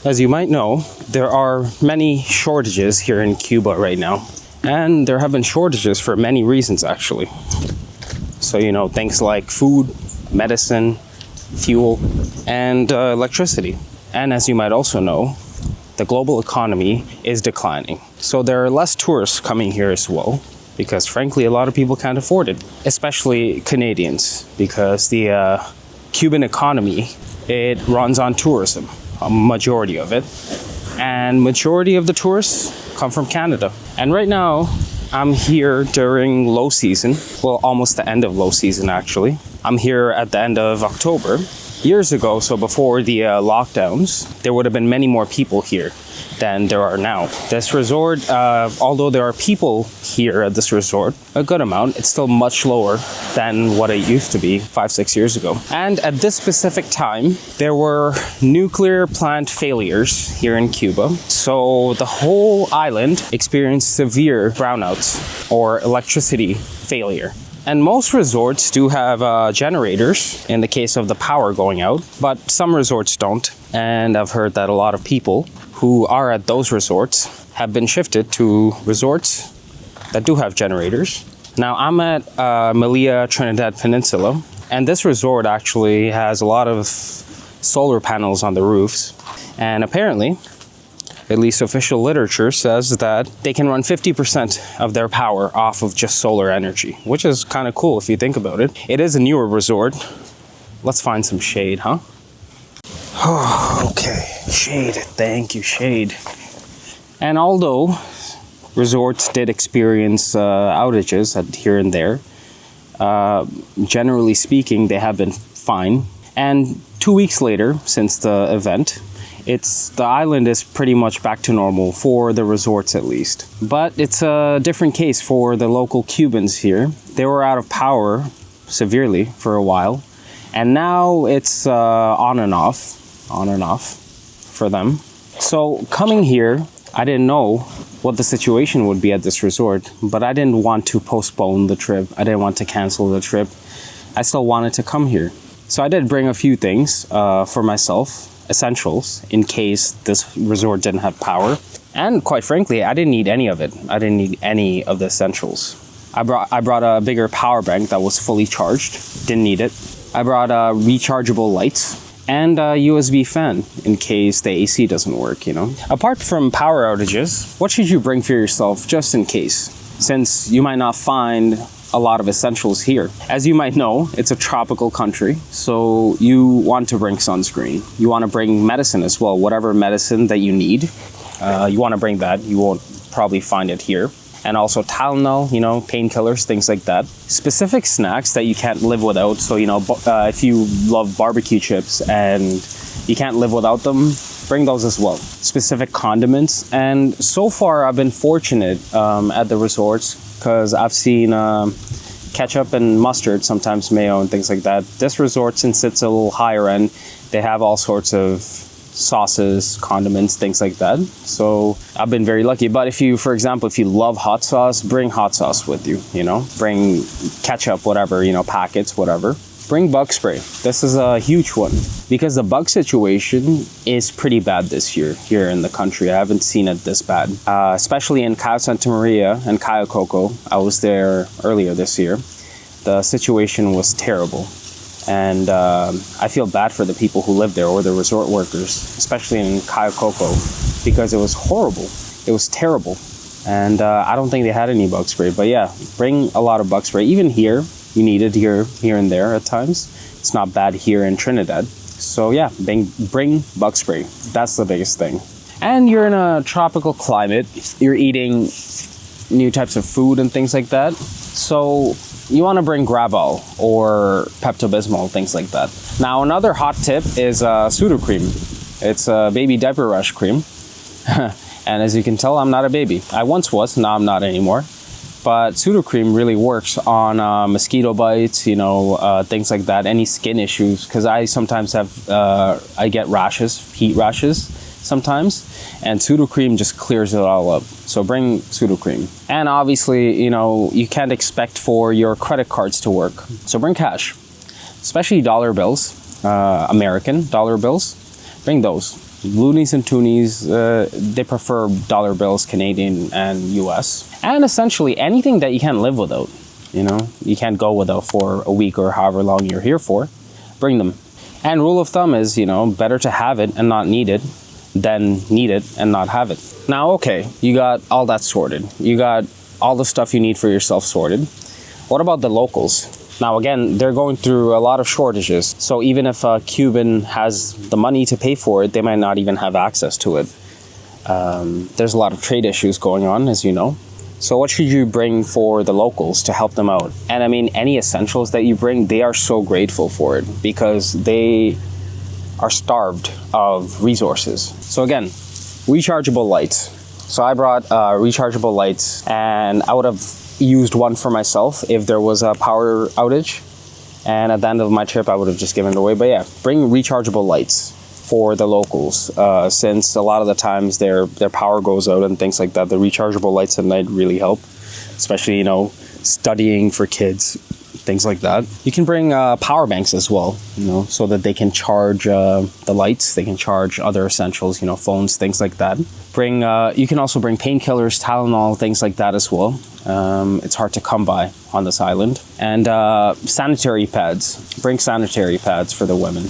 As you might know, there are many shortages here in Cuba right now. And there have been shortages for many reasons, actually. So, things like food, medicine, fuel, and electricity. And as you might also know, the global economy is declining. So there are less tourists coming here as well, because frankly, a lot of people can't afford it, especially Canadians, because the Cuban economy, it runs on tourism, a majority of it. And majority of the tourists come from Canada. And right now, I'm here during low season, well, almost the end of low season, actually. I'm here at the end of October. Years ago, so before the lockdowns, there would have been many more people here than there are now. This resort, although there are people here at this resort, a good amount, it's still much lower than what it used to be 5-6 years ago. And at this specific time, there were nuclear plant failures here in Cuba. So the whole island experienced severe brownouts or electricity failure. And most resorts do have generators in the case of the power going out, but some resorts don't. And I've heard that a lot of people who are at those resorts have been shifted to resorts that do have generators. Now, I'm at Melilla Trinidad Peninsula, and this resort actually has a lot of solar panels on the roofs. And apparently, at least official literature says that they can run 50% of their power off of just solar energy, which is kind of cool if you think about it. It is a newer resort. Let's find some shade, huh? Oh, okay, shade, thank you, shade. And although resorts did experience outages here and there, generally speaking, they have been fine. And 2 weeks later, since the event, the island is pretty much back to normal for the resorts at least. But it's a different case for the local Cubans here. They were out of power severely for a while. And now it's on and off for them. So coming here, I didn't know what the situation would be at this resort, but I didn't want to postpone the trip. I didn't want to cancel the trip. I still wanted to come here. So I did bring a few things for myself. Essentials in case this resort didn't have power. And quite frankly, I didn't need any of it. I didn't need any of the essentials. I brought a bigger power bank that was fully charged. Didn't need it. I brought rechargeable lights and a USB fan in case the AC doesn't work, Apart from power outages, what should you bring for yourself just in case? Since you might not find a lot of essentials here. As you might know, it's a tropical country, so you want to bring sunscreen. You want to bring medicine as well, whatever medicine that you need. You want to bring that. You won't probably find it here. And also Tylenol, painkillers, things like that. Specific snacks that you can't live without. So, if you love barbecue chips and you can't live without them, bring those as well. Specific condiments. And so far, I've been fortunate at the resorts because I've seen ketchup and mustard, sometimes mayo and things like that. This resort, since it's a little higher end, they have all sorts of sauces, condiments, things like that. So I've been very lucky. But for example, if you love hot sauce, bring hot sauce with you, Bring ketchup, whatever, packets, whatever. Bring bug spray. This is a huge one because the bug situation is pretty bad this year here in the country. I haven't seen it this bad, especially in Cayo Santa Maria and Cayo Coco. I was there earlier this year. The situation was terrible. And I feel bad for the people who live there or the resort workers, especially in Cayo Coco, because it was horrible. It was terrible. And I don't think they had any bug spray. But yeah, bring a lot of bug spray. Even here, you need it here and there at times. It's not bad here in Trinidad. So yeah, bring bug spray. That's the biggest thing. And you're in a tropical climate. You're eating new types of food and things like that. So you want to bring Gravol or Pepto-Bismol, things like that. Now, another hot tip is Sudocrem. It's a baby diaper rash cream. And as you can tell, I'm not a baby. I once was, now I'm not anymore. But Sudocrem really works on mosquito bites, things like that, any skin issues. Because I sometimes I get rashes, heat rashes sometimes. And Sudocrem just clears it all up. So bring Sudocrem. And obviously, you can't expect for your credit cards to work. So bring cash, especially dollar bills, American dollar bills. Bring those. Loonies and toonies, they prefer dollar bills, Canadian and US. And essentially anything that you can't live without, you know, you can't go without for a week or however long you're here for, bring them. And rule of thumb is, you know, better to have it and not need it than need it and not have it. Now, okay, you got all that sorted. You got all the stuff you need for yourself sorted. What about the locals? Now, again, they're going through a lot of shortages. So even if a Cuban has the money to pay for it, they might not even have access to it. There's a lot of trade issues going on, as you know. So what should you bring for the locals to help them out? And I mean, any essentials that you bring, they are so grateful for it because they are starved of resources. So again, rechargeable lights. So I brought rechargeable lights, and I would have used one for myself if there was a power outage, and at the end of my trip I would have just given it away. But yeah, bring rechargeable lights for the locals, since a lot of the times their power goes out and things like that. The rechargeable lights at night really help, especially, you know, studying for kids, things like that. You can bring power banks as well, you know, so that they can charge the lights, they can charge other essentials, you know, phones, things like that. You can also bring painkillers, Tylenol, things like that as well. It's hard to come by on this island. And sanitary pads. Bring sanitary pads for the women.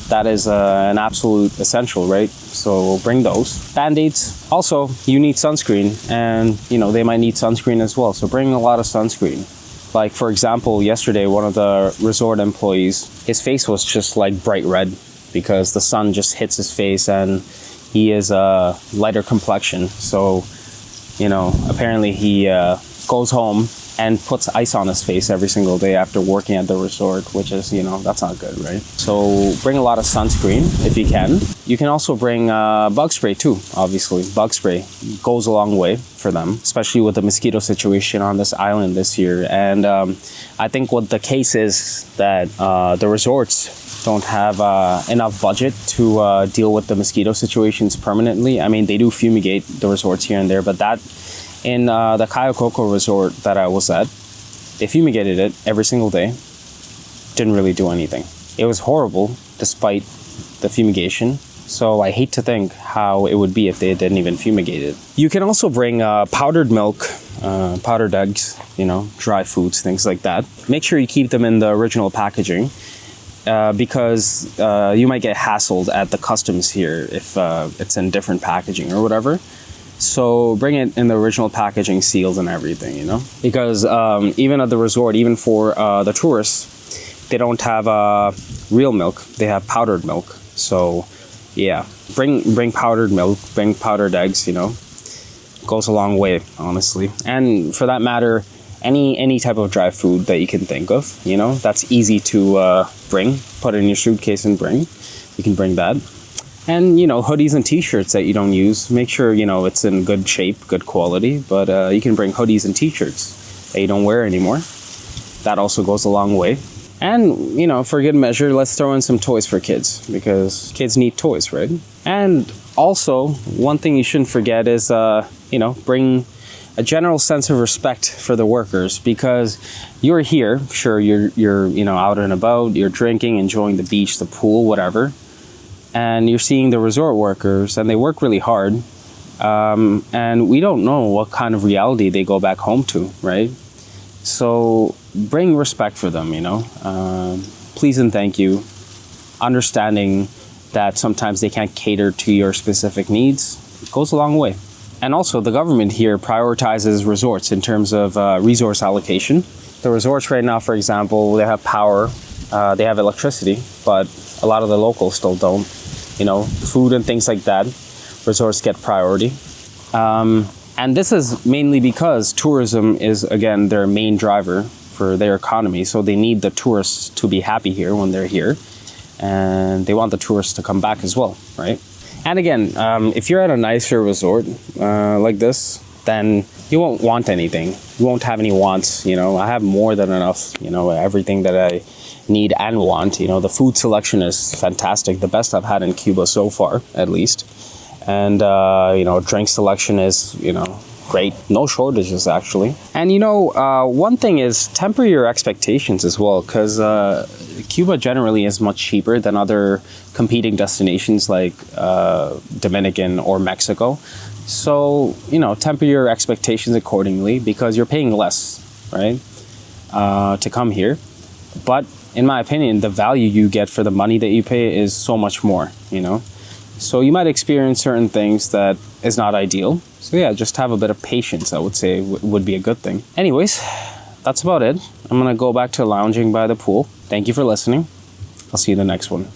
That is an absolute essential, right? So bring those. Band-aids. Also, you need sunscreen, and you know they might need sunscreen as well. So bring a lot of sunscreen. Like for example, yesterday one of the resort employees, his face was just like bright red because the sun just hits his face, and he is a lighter complexion. So, you know, apparently he goes home and puts ice on his face every single day after working at the resort, which is, you know, that's not good, right? So bring a lot of sunscreen if you can. You can also bring bug spray too, obviously. Bug spray goes a long way for them, especially with the mosquito situation on this island this year. And I think what the case is that the resorts don't have enough budget to deal with the mosquito situations permanently. I mean, they do fumigate the resorts here and there, but that in the Kayokoko resort that I was at, they fumigated it every single day. Didn't really do anything. It was horrible despite the fumigation. So I hate to think how it would be if they didn't even fumigate it. You can also bring powdered milk, powdered eggs, you know, dry foods, things like that. Make sure you keep them in the original packaging. Because you might get hassled at the customs here if it's in different packaging or whatever. So bring it in the original packaging, seals and everything, you know? Because even at the resort, even for the tourists, they don't have real milk. They have powdered milk. So yeah, bring powdered milk, bring powdered eggs, you know? Goes a long way, honestly. And for that matter, any type of dry food that you can think of, you know, that's easy to bring, put in your suitcase and bring. You can bring that. And, you know, hoodies and t-shirts that you don't use, make sure, you know, it's in good shape, good quality, but you can bring hoodies and t-shirts that you don't wear anymore. That also goes a long way. And, you know, for good measure, let's throw in some toys for kids, because kids need toys, right? And also, one thing you shouldn't forget is, you know, bring a general sense of respect for the workers, because you're here, sure, you're you know, out and about, you're drinking, enjoying the beach, the pool, whatever, and you're seeing the resort workers, and they work really hard, and we don't know what kind of reality they go back home to, right? So bring respect for them, you know, please and thank you, understanding that sometimes they can't cater to your specific needs goes a long way. And also, the government here prioritizes resorts in terms of resource allocation. The resorts right now, for example, they have power, they have electricity, but a lot of the locals still don't. You know, food and things like that, resorts get priority. And this is mainly because tourism is, again, their main driver for their economy. So they need the tourists to be happy here when they're here. And they want the tourists to come back as well, right? And again, if you're at a nicer resort like this, then you won't want anything. You won't have any wants, you know. I have more than enough, you know, everything that I need and want. You know, the food selection is fantastic. The best I've had in Cuba so far, at least. And, you know, drink selection is, you know, great. No shortages, actually. And, you know, one thing is temper your expectations as well, because Cuba generally is much cheaper than other competing destinations like Dominican or Mexico. So, temper your expectations accordingly because you're paying less, right, to come here. But in my opinion, the value you get for the money that you pay is so much more, So you might experience certain things that is not ideal. So yeah, just have a bit of patience, I would say, would be a good thing. Anyways, that's about it. I'm gonna go back to lounging by the pool. Thank you for listening. I'll see you in the next one.